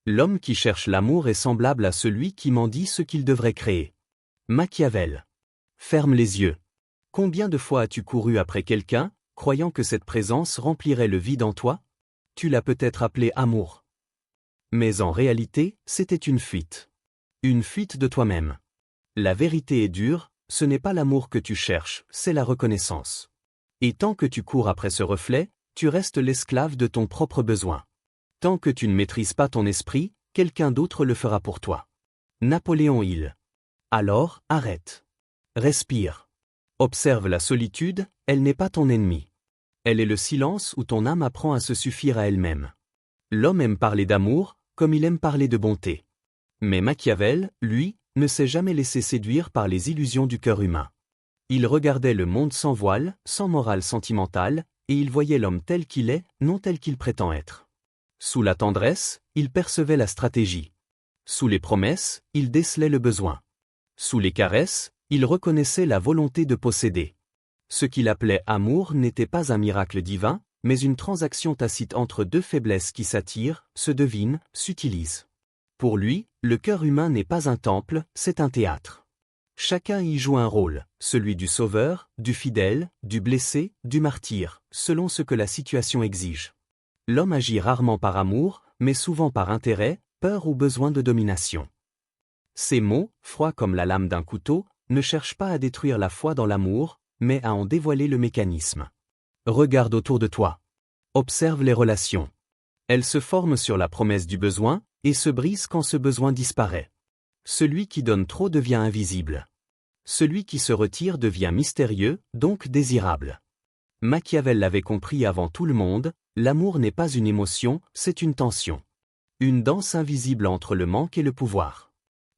L'homme qui cherche l'amour est semblable à celui qui mendie ce qu'il devrait créer. Machiavel. Ferme les yeux. Combien de fois as-tu couru après quelqu'un, croyant que cette présence remplirait le vide en toi? Tu l'as peut-être appelé amour. Mais en réalité, c'était une fuite. Une fuite de toi-même. La vérité est dure, ce n'est pas l'amour que tu cherches, c'est la reconnaissance. Et tant que tu cours après ce reflet, tu restes l'esclave de ton propre besoin. Tant que tu ne maîtrises pas ton esprit, quelqu'un d'autre le fera pour toi. Napoléon Hill. Alors, arrête. Respire. Observe la solitude, elle n'est pas ton ennemi. Elle est le silence où ton âme apprend à se suffire à elle-même. L'homme aime parler d'amour, comme il aime parler de bonté. Mais Machiavel, lui, ne s'est jamais laissé séduire par les illusions du cœur humain. Il regardait le monde sans voile, sans morale sentimentale, et il voyait l'homme tel qu'il est, non tel qu'il prétend être. Sous la tendresse, il percevait la stratégie. Sous les promesses, il décelait le besoin. Sous les caresses, il reconnaissait la volonté de posséder. Ce qu'il appelait amour n'était pas un miracle divin, mais une transaction tacite entre deux faiblesses qui s'attirent, se devinent, s'utilisent. Pour lui, le cœur humain n'est pas un temple, c'est un théâtre. Chacun y joue un rôle, celui du sauveur, du fidèle, du blessé, du martyr, selon ce que la situation exige. L'homme agit rarement par amour, mais souvent par intérêt, peur ou besoin de domination. Ces mots, froids comme la lame d'un couteau, ne cherchent pas à détruire la foi dans l'amour, mais à en dévoiler le mécanisme. Regarde autour de toi. Observe les relations. Elles se forment sur la promesse du besoin, et se brisent quand ce besoin disparaît. Celui qui donne trop devient invisible. Celui qui se retire devient mystérieux, donc désirable. Machiavel l'avait compris avant tout le monde, l'amour n'est pas une émotion, c'est une tension. Une danse invisible entre le manque et le pouvoir.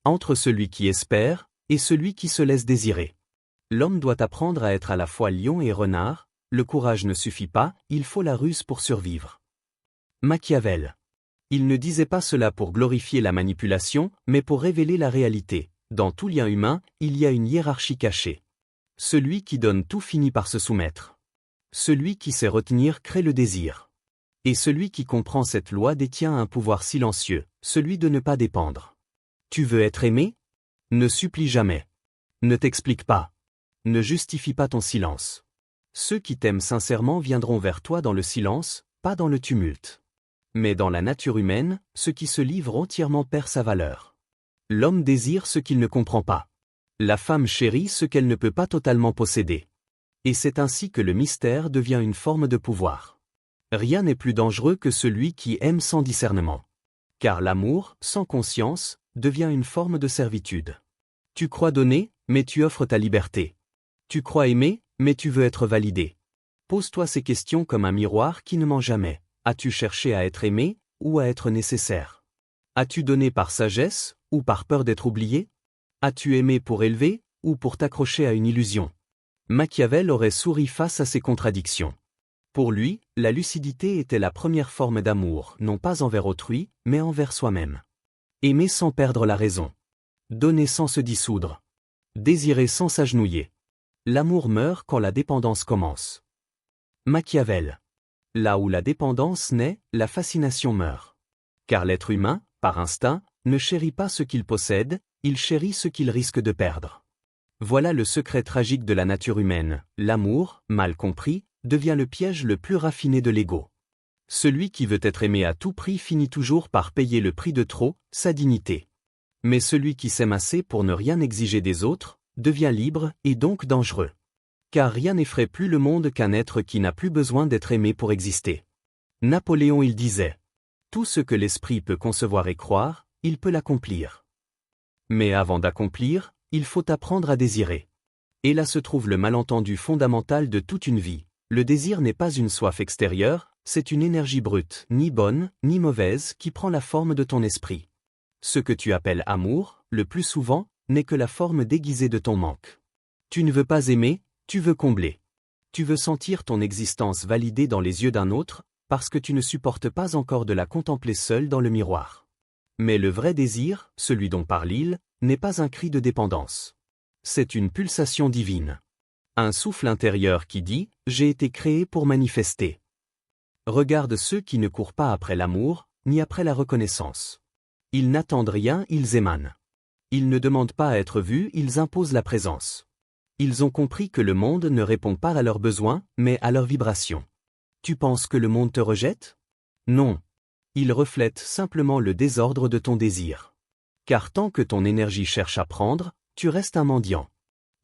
Entre celui qui espère, et celui qui se laisse désirer. L'homme doit apprendre à être à la fois lion et renard, le courage ne suffit pas, il faut la ruse pour survivre. Machiavel. Il ne disait pas cela pour glorifier la manipulation, mais pour révéler la réalité. Dans tout lien humain, il y a une hiérarchie cachée. Celui qui donne tout finit par se soumettre. Celui qui sait retenir crée le désir. Et celui qui comprend cette loi détient un pouvoir silencieux, celui de ne pas dépendre. Tu veux être aimé? Ne supplie jamais. Ne t'explique pas. Ne justifie pas ton silence. Ceux qui t'aiment sincèrement viendront vers toi dans le silence, pas dans le tumulte. Mais dans la nature humaine, ce qui se livre entièrement perd sa valeur. L'homme désire ce qu'il ne comprend pas. La femme chérit ce qu'elle ne peut pas totalement posséder. Et c'est ainsi que le mystère devient une forme de pouvoir. Rien n'est plus dangereux que celui qui aime sans discernement. Car l'amour, sans conscience, devient une forme de servitude. Tu crois donner, mais tu offres ta liberté. Tu crois aimer, mais tu veux être validé. Pose-toi ces questions comme un miroir qui ne ment jamais. As-tu cherché à être aimé, ou à être nécessaire? As-tu donné par sagesse, ou par peur d'être oublié? As-tu aimé pour élever, ou pour t'accrocher à une illusion? Machiavel aurait souri face à ces contradictions. Pour lui, la lucidité était la première forme d'amour, non pas envers autrui, mais envers soi-même. Aimer sans perdre la raison. Donner sans se dissoudre. Désirer sans s'agenouiller. L'amour meurt quand la dépendance commence. Machiavel. Là où la dépendance naît, la fascination meurt. Car l'être humain, par instinct, ne chérit pas ce qu'il possède, il chérit ce qu'il risque de perdre. Voilà le secret tragique de la nature humaine, l'amour, mal compris, devient le piège le plus raffiné de l'ego. Celui qui veut être aimé à tout prix finit toujours par payer le prix de trop, sa dignité. Mais celui qui s'aime assez pour ne rien exiger des autres, devient libre et donc dangereux. Car rien n'effraie plus le monde qu'un être qui n'a plus besoin d'être aimé pour exister. Napoléon il disait « Tout ce que l'esprit peut concevoir et croire, il peut l'accomplir. Mais avant d'accomplir, il faut apprendre à désirer. » Et là se trouve le malentendu fondamental de toute une vie. Le désir n'est pas une soif extérieure, c'est une énergie brute, ni bonne, ni mauvaise, qui prend la forme de ton esprit. Ce que tu appelles amour, le plus souvent, n'est que la forme déguisée de ton manque. Tu ne veux pas aimer, tu veux combler. Tu veux sentir ton existence validée dans les yeux d'un autre, parce que tu ne supportes pas encore de la contempler seule dans le miroir. Mais le vrai désir, celui dont parle Hill, n'est pas un cri de dépendance. C'est une pulsation divine. Un souffle intérieur qui dit « J'ai été créé pour manifester ». Regarde ceux qui ne courent pas après l'amour, ni après la reconnaissance. Ils n'attendent rien, ils émanent. Ils ne demandent pas à être vus, ils imposent la présence. Ils ont compris que le monde ne répond pas à leurs besoins, mais à leurs vibrations. Tu penses que le monde te rejette? Non. Il reflète simplement le désordre de ton désir. Car tant que ton énergie cherche à prendre, tu restes un mendiant.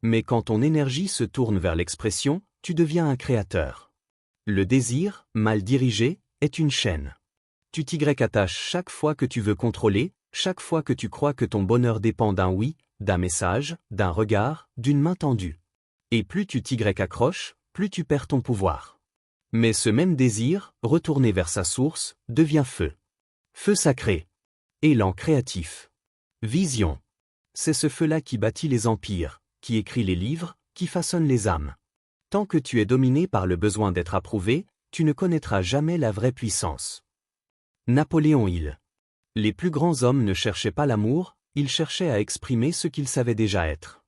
Mais quand ton énergie se tourne vers l'expression, tu deviens un créateur. Le désir, mal dirigé, est une chaîne. Tu t'y-attaches chaque fois que tu veux contrôler, chaque fois que tu crois que ton bonheur dépend d'un oui, d'un message, d'un regard, d'une main tendue. Et plus tu t'y-accroches, plus tu perds ton pouvoir. Mais ce même désir, retourné vers sa source, devient feu. Feu sacré. Élan créatif. Vision. C'est ce feu-là qui bâtit les empires, qui écrit les livres, qui façonne les âmes. Tant que tu es dominé par le besoin d'être approuvé, tu ne connaîtras jamais la vraie puissance. Napoléon Hill. Les plus grands hommes ne cherchaient pas l'amour, ils cherchaient à exprimer ce qu'ils savaient déjà être.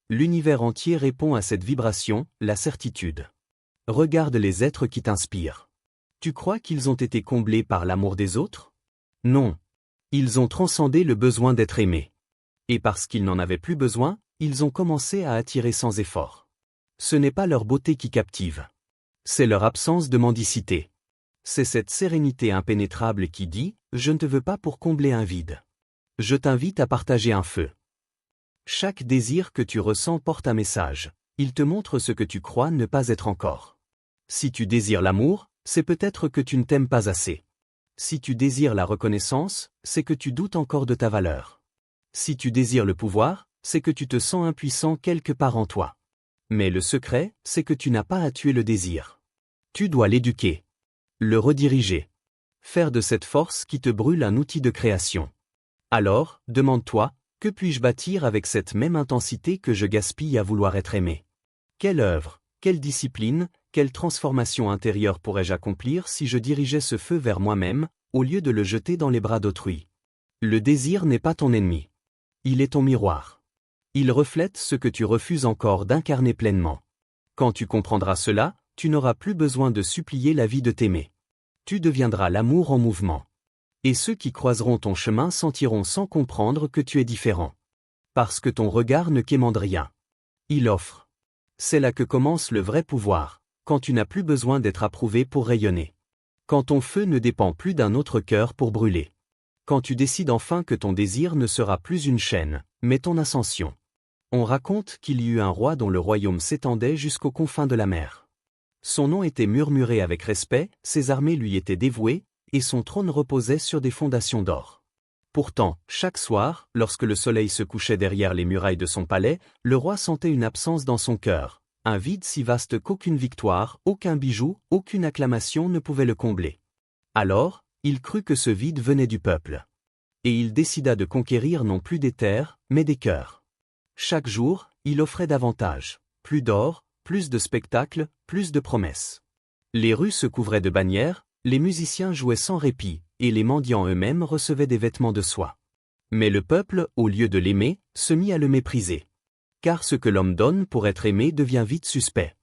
L'univers entier répond à cette vibration, la certitude. Regarde les êtres qui t'inspirent. Tu crois qu'ils ont été comblés par l'amour des autres? Non. Ils ont transcendé le besoin d'être aimés. Et parce qu'ils n'en avaient plus besoin, ils ont commencé à attirer sans effort. Ce n'est pas leur beauté qui captive. C'est leur absence de mendicité. C'est cette sérénité impénétrable qui dit « Je ne te veux pas pour combler un vide. Je t'invite à partager un feu. » Chaque désir que tu ressens porte un message. Il te montre ce que tu crois ne pas être encore. Si tu désires l'amour, c'est peut-être que tu ne t'aimes pas assez. Si tu désires la reconnaissance, c'est que tu doutes encore de ta valeur. Si tu désires le pouvoir, c'est que tu te sens impuissant quelque part en toi. Mais le secret, c'est que tu n'as pas à tuer le désir. Tu dois l'éduquer. Le rediriger. Faire de cette force qui te brûle un outil de création. Alors, demande-toi, que puis-je bâtir avec cette même intensité que je gaspille à vouloir être aimé? Quelle œuvre, quelle discipline, quelle transformation intérieure pourrais-je accomplir si je dirigeais ce feu vers moi-même, au lieu de le jeter dans les bras d'autrui? Le désir n'est pas ton ennemi. Il est ton miroir. Il reflète ce que tu refuses encore d'incarner pleinement. Quand tu comprendras cela, tu n'auras plus besoin de supplier la vie de t'aimer. Tu deviendras l'amour en mouvement. Et ceux qui croiseront ton chemin sentiront sans comprendre que tu es différent. Parce que ton regard ne quémande rien. Il offre. C'est là que commence le vrai pouvoir, quand tu n'as plus besoin d'être approuvé pour rayonner. Quand ton feu ne dépend plus d'un autre cœur pour brûler. Quand tu décides enfin que ton désir ne sera plus une chaîne, mais ton ascension. On raconte qu'il y eut un roi dont le royaume s'étendait jusqu'aux confins de la mer. Son nom était murmuré avec respect, ses armées lui étaient dévouées, et son trône reposait sur des fondations d'or. Pourtant, chaque soir, lorsque le soleil se couchait derrière les murailles de son palais, le roi sentait une absence dans son cœur, un vide si vaste qu'aucune victoire, aucun bijou, aucune acclamation ne pouvait le combler. Alors, il crut que ce vide venait du peuple. Et il décida de conquérir non plus des terres, mais des cœurs. Chaque jour, il offrait davantage, plus d'or, plus de spectacles, plus de promesses. Les rues se couvraient de bannières, les musiciens jouaient sans répit, et les mendiants eux-mêmes recevaient des vêtements de soie. Mais le peuple, au lieu de l'aimer, se mit à le mépriser. Car ce que l'homme donne pour être aimé devient vite suspect.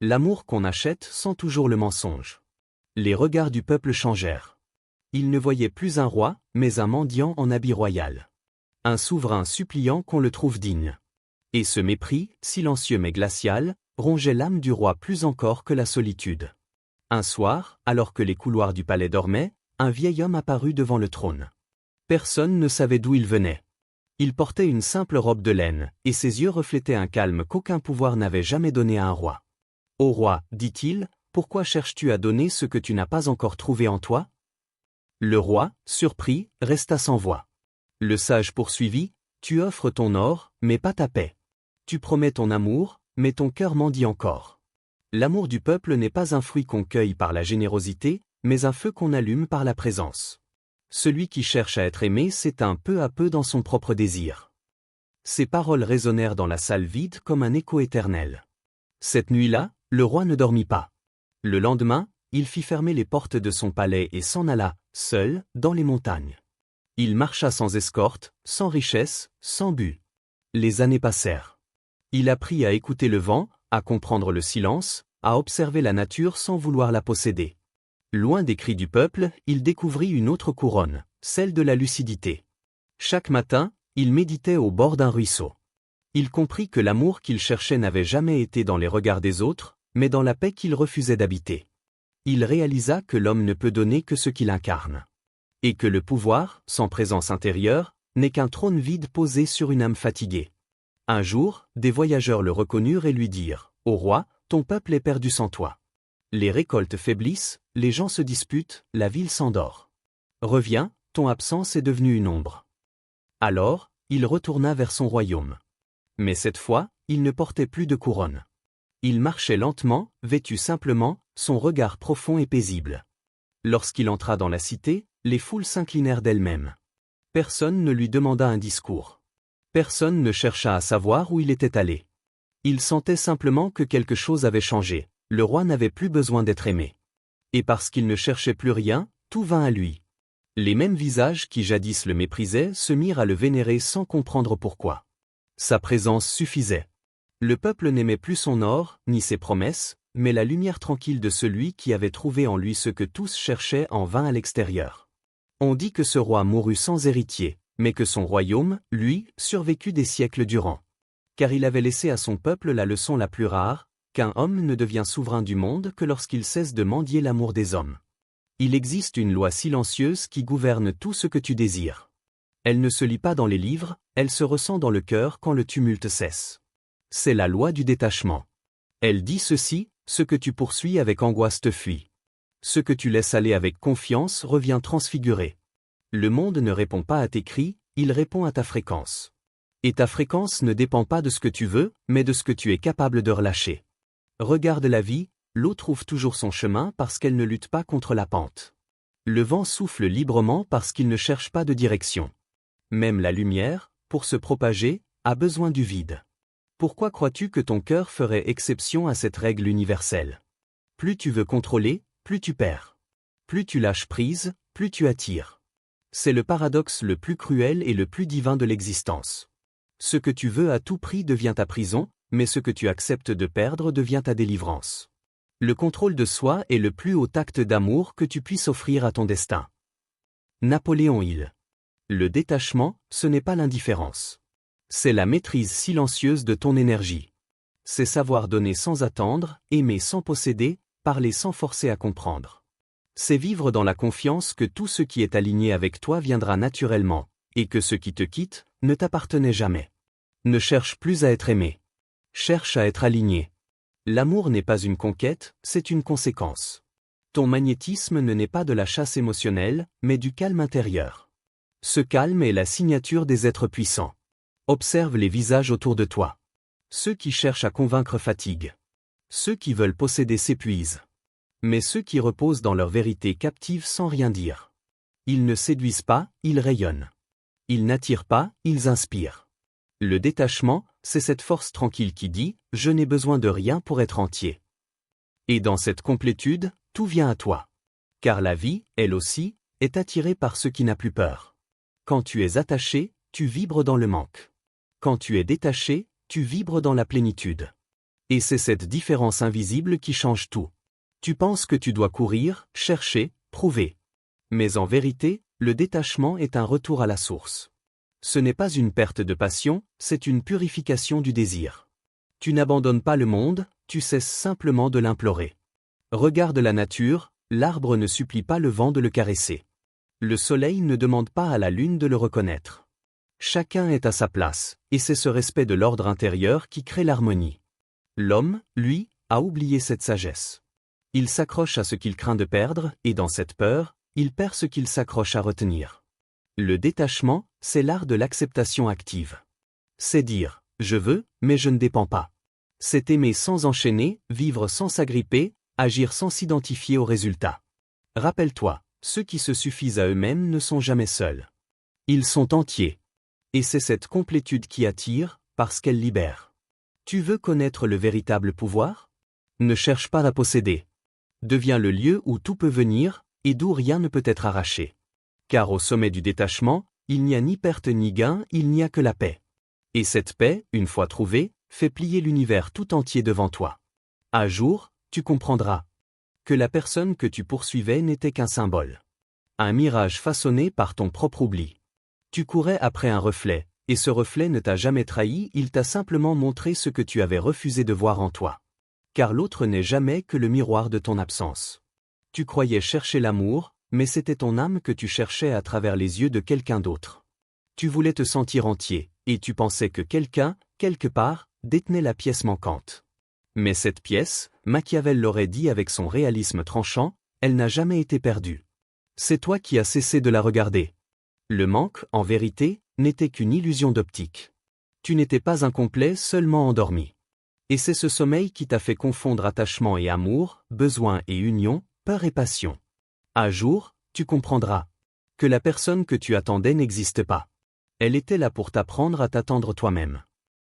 L'amour qu'on achète sent toujours le mensonge. Les regards du peuple changèrent. Ils ne voyaient plus un roi, mais un mendiant en habit royal. Un souverain suppliant qu'on le trouve digne. Et ce mépris, silencieux mais glacial, rongeait l'âme du roi plus encore que la solitude. Un soir, alors que les couloirs du palais dormaient, un vieil homme apparut devant le trône. Personne ne savait d'où il venait. Il portait une simple robe de laine, et ses yeux reflétaient un calme qu'aucun pouvoir n'avait jamais donné à un roi. « Ô roi, dit-il, pourquoi cherches-tu à donner ce que tu n'as pas encore trouvé en toi ?» Le roi, surpris, resta sans voix. Le sage poursuivit, « Tu offres ton or, mais pas ta paix. Tu promets ton amour, mais ton cœur mendie encore. L'amour du peuple n'est pas un fruit qu'on cueille par la générosité, mais un feu qu'on allume par la présence. Celui qui cherche à être aimé s'éteint peu à peu dans son propre désir. » Ces paroles résonnèrent dans la salle vide comme un écho éternel. Cette nuit-là, le roi ne dormit pas. Le lendemain, il fit fermer les portes de son palais et s'en alla, seul, dans les montagnes. Il marcha sans escorte, sans richesse, sans but. Les années passèrent. Il apprit à écouter le vent, à comprendre le silence, à observer la nature sans vouloir la posséder. Loin des cris du peuple, il découvrit une autre couronne, celle de la lucidité. Chaque matin, il méditait au bord d'un ruisseau. Il comprit que l'amour qu'il cherchait n'avait jamais été dans les regards des autres, mais dans la paix qu'il refusait d'habiter. Il réalisa que l'homme ne peut donner que ce qu'il incarne. Et que le pouvoir, sans présence intérieure, n'est qu'un trône vide posé sur une âme fatiguée. Un jour, des voyageurs le reconnurent et lui dirent « Ô roi, ton peuple est perdu sans toi. Les récoltes faiblissent, les gens se disputent, la ville s'endort. Reviens, ton absence est devenue une ombre. » Alors, il retourna vers son royaume. Mais cette fois, il ne portait plus de couronne. Il marchait lentement, vêtu simplement, son regard profond et paisible. Lorsqu'il entra dans la cité, les foules s'inclinèrent d'elles-mêmes. Personne ne lui demanda un discours. Personne ne chercha à savoir où il était allé. Il sentait simplement que quelque chose avait changé. Le roi n'avait plus besoin d'être aimé. Et parce qu'il ne cherchait plus rien, tout vint à lui. Les mêmes visages qui jadis le méprisaient se mirent à le vénérer sans comprendre pourquoi. Sa présence suffisait. Le peuple n'aimait plus son or, ni ses promesses, mais la lumière tranquille de celui qui avait trouvé en lui ce que tous cherchaient en vain à l'extérieur. On dit que ce roi mourut sans héritier, mais que son royaume, lui, survécut des siècles durant. Car il avait laissé à son peuple la leçon la plus rare, qu'un homme ne devient souverain du monde que lorsqu'il cesse de mendier l'amour des hommes. Il existe une loi silencieuse qui gouverne tout ce que tu désires. Elle ne se lit pas dans les livres, elle se ressent dans le cœur quand le tumulte cesse. C'est la loi du détachement. Elle dit ceci, ce que tu poursuis avec angoisse te fuit. Ce que tu laisses aller avec confiance revient transfiguré. Le monde ne répond pas à tes cris, il répond à ta fréquence. Et ta fréquence ne dépend pas de ce que tu veux, mais de ce que tu es capable de relâcher. Regarde la vie, l'eau trouve toujours son chemin parce qu'elle ne lutte pas contre la pente. Le vent souffle librement parce qu'il ne cherche pas de direction. Même la lumière, pour se propager, a besoin du vide. Pourquoi crois-tu que ton cœur ferait exception à cette règle universelle? Plus tu veux contrôler, plus tu perds. Plus tu lâches prise, plus tu attires. C'est le paradoxe le plus cruel et le plus divin de l'existence. Ce que tu veux à tout prix devient ta prison, mais ce que tu acceptes de perdre devient ta délivrance. Le contrôle de soi est le plus haut acte d'amour que tu puisses offrir à ton destin. Napoléon Hill. Le détachement, ce n'est pas l'indifférence. C'est la maîtrise silencieuse de ton énergie. C'est savoir donner sans attendre, aimer sans posséder, parler sans forcer à comprendre. C'est vivre dans la confiance que tout ce qui est aligné avec toi viendra naturellement, et que ce qui te quitte ne t'appartenait jamais. Ne cherche plus à être aimé. Cherche à être aligné. L'amour n'est pas une conquête, c'est une conséquence. Ton magnétisme ne naît pas de la chasse émotionnelle, mais du calme intérieur. Ce calme est la signature des êtres puissants. Observe les visages autour de toi. Ceux qui cherchent à convaincre fatiguent. Ceux qui veulent posséder s'épuisent. Mais ceux qui reposent dans leur vérité captive sans rien dire. Ils ne séduisent pas, ils rayonnent. Ils n'attirent pas, ils inspirent. Le détachement, c'est cette force tranquille qui dit « Je n'ai besoin de rien pour être entier ». Et dans cette complétude, tout vient à toi. Car la vie, elle aussi, est attirée par ce qui n'a plus peur. Quand tu es attaché, tu vibres dans le manque. Quand tu es détaché, tu vibres dans la plénitude. Et c'est cette différence invisible qui change tout. Tu penses que tu dois courir, chercher, prouver. Mais en vérité, le détachement est un retour à la source. Ce n'est pas une perte de passion, c'est une purification du désir. Tu n'abandonnes pas le monde, tu cesses simplement de l'implorer. Regarde la nature, l'arbre ne supplie pas le vent de le caresser. Le soleil ne demande pas à la lune de le reconnaître. Chacun est à sa place, et c'est ce respect de l'ordre intérieur qui crée l'harmonie. L'homme, lui, a oublié cette sagesse. Il s'accroche à ce qu'il craint de perdre, et dans cette peur, il perd ce qu'il s'accroche à retenir. Le détachement, c'est l'art de l'acceptation active. C'est dire « je veux, mais je ne dépends pas ». C'est aimer sans enchaîner, vivre sans s'agripper, agir sans s'identifier aux résultats. Rappelle-toi, ceux qui se suffisent à eux-mêmes ne sont jamais seuls. Ils sont entiers. Et c'est cette complétude qui attire, parce qu'elle libère. Tu veux connaître le véritable pouvoir? Ne cherche pas à posséder. Deviens le lieu où tout peut venir, et d'où rien ne peut être arraché. Car au sommet du détachement, il n'y a ni perte ni gain, il n'y a que la paix. Et cette paix, une fois trouvée, fait plier l'univers tout entier devant toi. Un jour, tu comprendras que la personne que tu poursuivais n'était qu'un symbole. Un mirage façonné par ton propre oubli. Tu courais après un reflet, et ce reflet ne t'a jamais trahi, il t'a simplement montré ce que tu avais refusé de voir en toi. Car l'autre n'est jamais que le miroir de ton absence. Tu croyais chercher l'amour, mais c'était ton âme que tu cherchais à travers les yeux de quelqu'un d'autre. Tu voulais te sentir entier, et tu pensais que quelqu'un, quelque part, détenait la pièce manquante. Mais cette pièce, Machiavel l'aurait dit avec son réalisme tranchant, elle n'a jamais été perdue. C'est toi qui as cessé de la regarder. Le manque, en vérité, n'était qu'une illusion d'optique. Tu n'étais pas incomplet, seulement endormi. Et c'est ce sommeil qui t'a fait confondre attachement et amour, besoin et union, peur et passion. À jour, tu comprendras que la personne que tu attendais n'existe pas. Elle était là pour t'apprendre à t'attendre toi-même.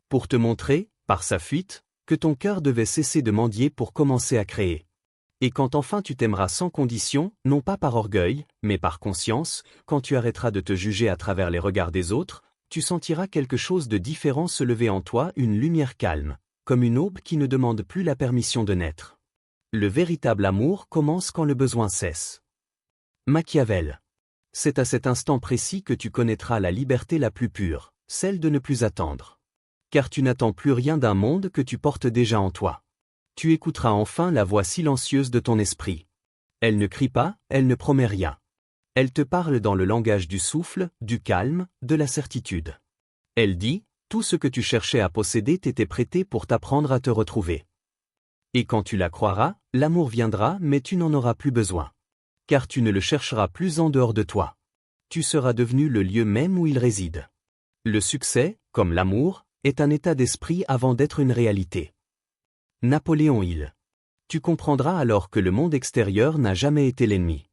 Pour te montrer, par sa fuite, que ton cœur devait cesser de mendier pour commencer à créer. Et quand enfin tu t'aimeras sans condition, non pas par orgueil, mais par conscience, quand tu arrêteras de te juger à travers les regards des autres, tu sentiras quelque chose de différent se lever en toi, une lumière calme, comme une aube qui ne demande plus la permission de naître. Le véritable amour commence quand le besoin cesse. Machiavel. C'est à cet instant précis que tu connaîtras la liberté la plus pure, celle de ne plus attendre. Car tu n'attends plus rien d'un monde que tu portes déjà en toi. Tu écouteras enfin la voix silencieuse de ton esprit. Elle ne crie pas, elle ne promet rien. Elle te parle dans le langage du souffle, du calme, de la certitude. Elle dit, tout ce que tu cherchais à posséder t'était prêté pour t'apprendre à te retrouver. Et quand tu la croiras, l'amour viendra mais tu n'en auras plus besoin. Car tu ne le chercheras plus en dehors de toi. Tu seras devenu le lieu même où il réside. Le succès, comme l'amour, est un état d'esprit avant d'être une réalité. Napoléon Hill. Tu comprendras alors que le monde extérieur n'a jamais été l'ennemi.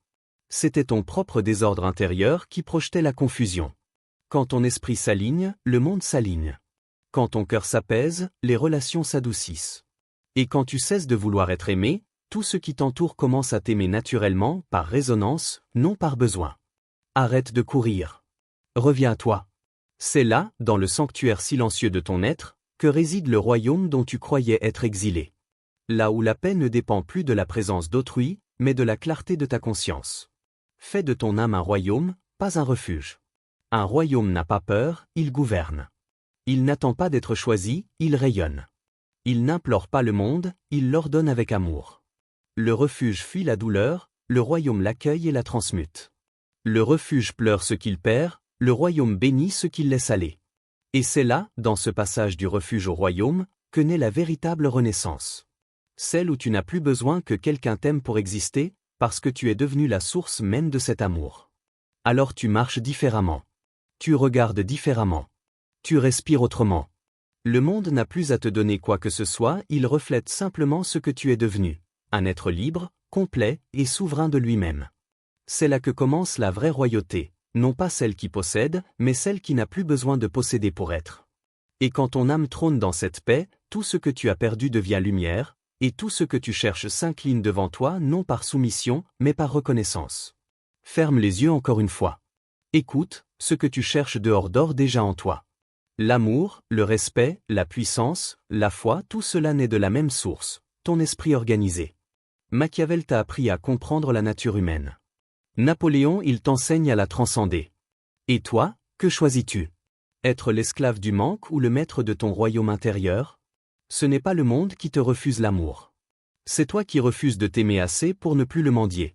C'était ton propre désordre intérieur qui projetait la confusion. Quand ton esprit s'aligne, le monde s'aligne. Quand ton cœur s'apaise, les relations s'adoucissent. Et quand tu cesses de vouloir être aimé, tout ce qui t'entoure commence à t'aimer naturellement, par résonance, non par besoin. Arrête de courir. Reviens à toi. C'est là, dans le sanctuaire silencieux de ton être, que réside le royaume dont tu croyais être exilé. Là où la paix ne dépend plus de la présence d'autrui, mais de la clarté de ta conscience. Fais de ton âme un royaume, pas un refuge. Un royaume n'a pas peur, il gouverne. Il n'attend pas d'être choisi, il rayonne. Il n'implore pas le monde, il l'ordonne avec amour. Le refuge fuit la douleur, le royaume l'accueille et la transmute. Le refuge pleure ce qu'il perd, le royaume bénit ce qu'il laisse aller. Et c'est là, dans ce passage du refuge au royaume, que naît la véritable renaissance. Celle où tu n'as plus besoin que quelqu'un t'aime pour exister, parce que tu es devenu la source même de cet amour. Alors tu marches différemment. Tu regardes différemment. Tu respires autrement. Le monde n'a plus à te donner quoi que ce soit, il reflète simplement ce que tu es devenu. Un être libre, complet et souverain de lui-même. C'est là que commence la vraie royauté, non pas celle qui possède, mais celle qui n'a plus besoin de posséder pour être. Et quand ton âme trône dans cette paix, tout ce que tu as perdu devient lumière, et tout ce que tu cherches s'incline devant toi non par soumission, mais par reconnaissance. Ferme les yeux encore une fois. Écoute, ce que tu cherches dehors dort déjà en toi. L'amour, le respect, la puissance, la foi, tout cela naît de la même source, ton esprit organisé. Machiavel t'a appris à comprendre la nature humaine. Napoléon, il t'enseigne à la transcender. Et toi, que choisis-tu? Être l'esclave du manque ou le maître de ton royaume intérieur? Ce n'est pas le monde qui te refuse l'amour. C'est toi qui refuses de t'aimer assez pour ne plus le mendier.